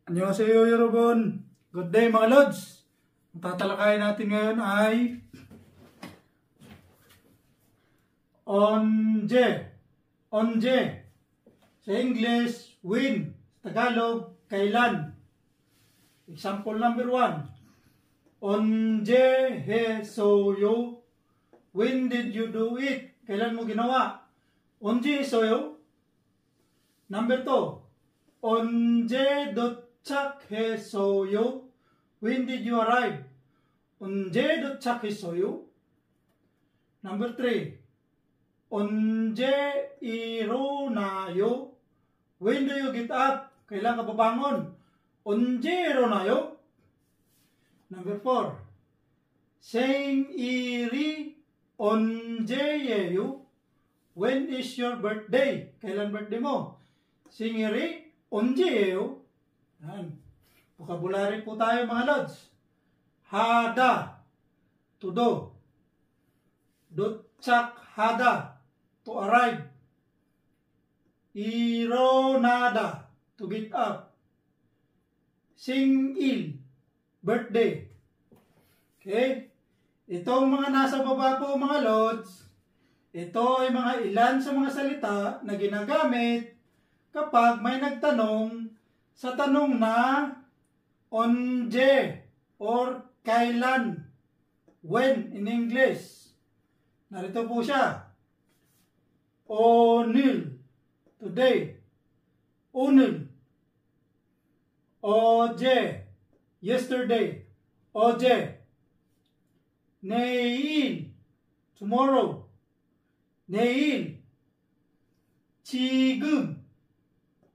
Annyeonghaseyo 여러분. Good day mga Lods. Ang tatalakayin natin ngayon ay onje. Sa English, when. Sa Tagalog, kailan. Example number 1. Onje hesoyo. When did you do it? Kailan mo ginawa? Onje hesoyo. Number 2. 언제 도착했어요? When did you arrive? 언제 도착했어요? Number 3. 언제 일어나요? When do you get up? Kailan ka babangon? 언제 일어나요? Number 4. 생일이 언제예요? When is your birthday? Kailan birthday mo? 생일이 언제예요? Yan. Vocabulary po tayo mga Lods. 하다, to do. 도착하다, to arrive. 일어나다, to get up. 생일, birthday. Okay? Itong mga nasa baba po mga Lods, ito ay mga ilan sa mga salita na ginagamit kapag may nagtanong sa tanong na onje or kailan, when in English. Narito po siya. 오늘, today. 오늘. 어제, yesterday. 어제. 내일, tomorrow. 내일. 지금,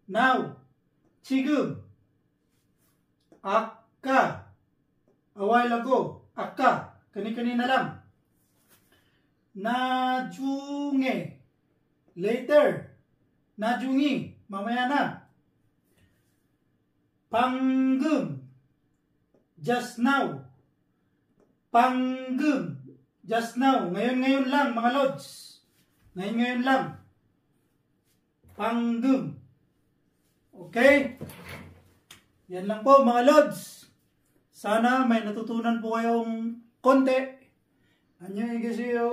now. 지금. 아까, a while ago. 아까, kani-kanina lang. 나중에, later. 나중에, mamaya na. 방금, just now. 방금, just now. Ngayon lang, mga Lods. Ngayon lang. 방금. Okay? Yan lang po mga Lods. Sana may natutunan po kayong konti. Annyeonghaseyo.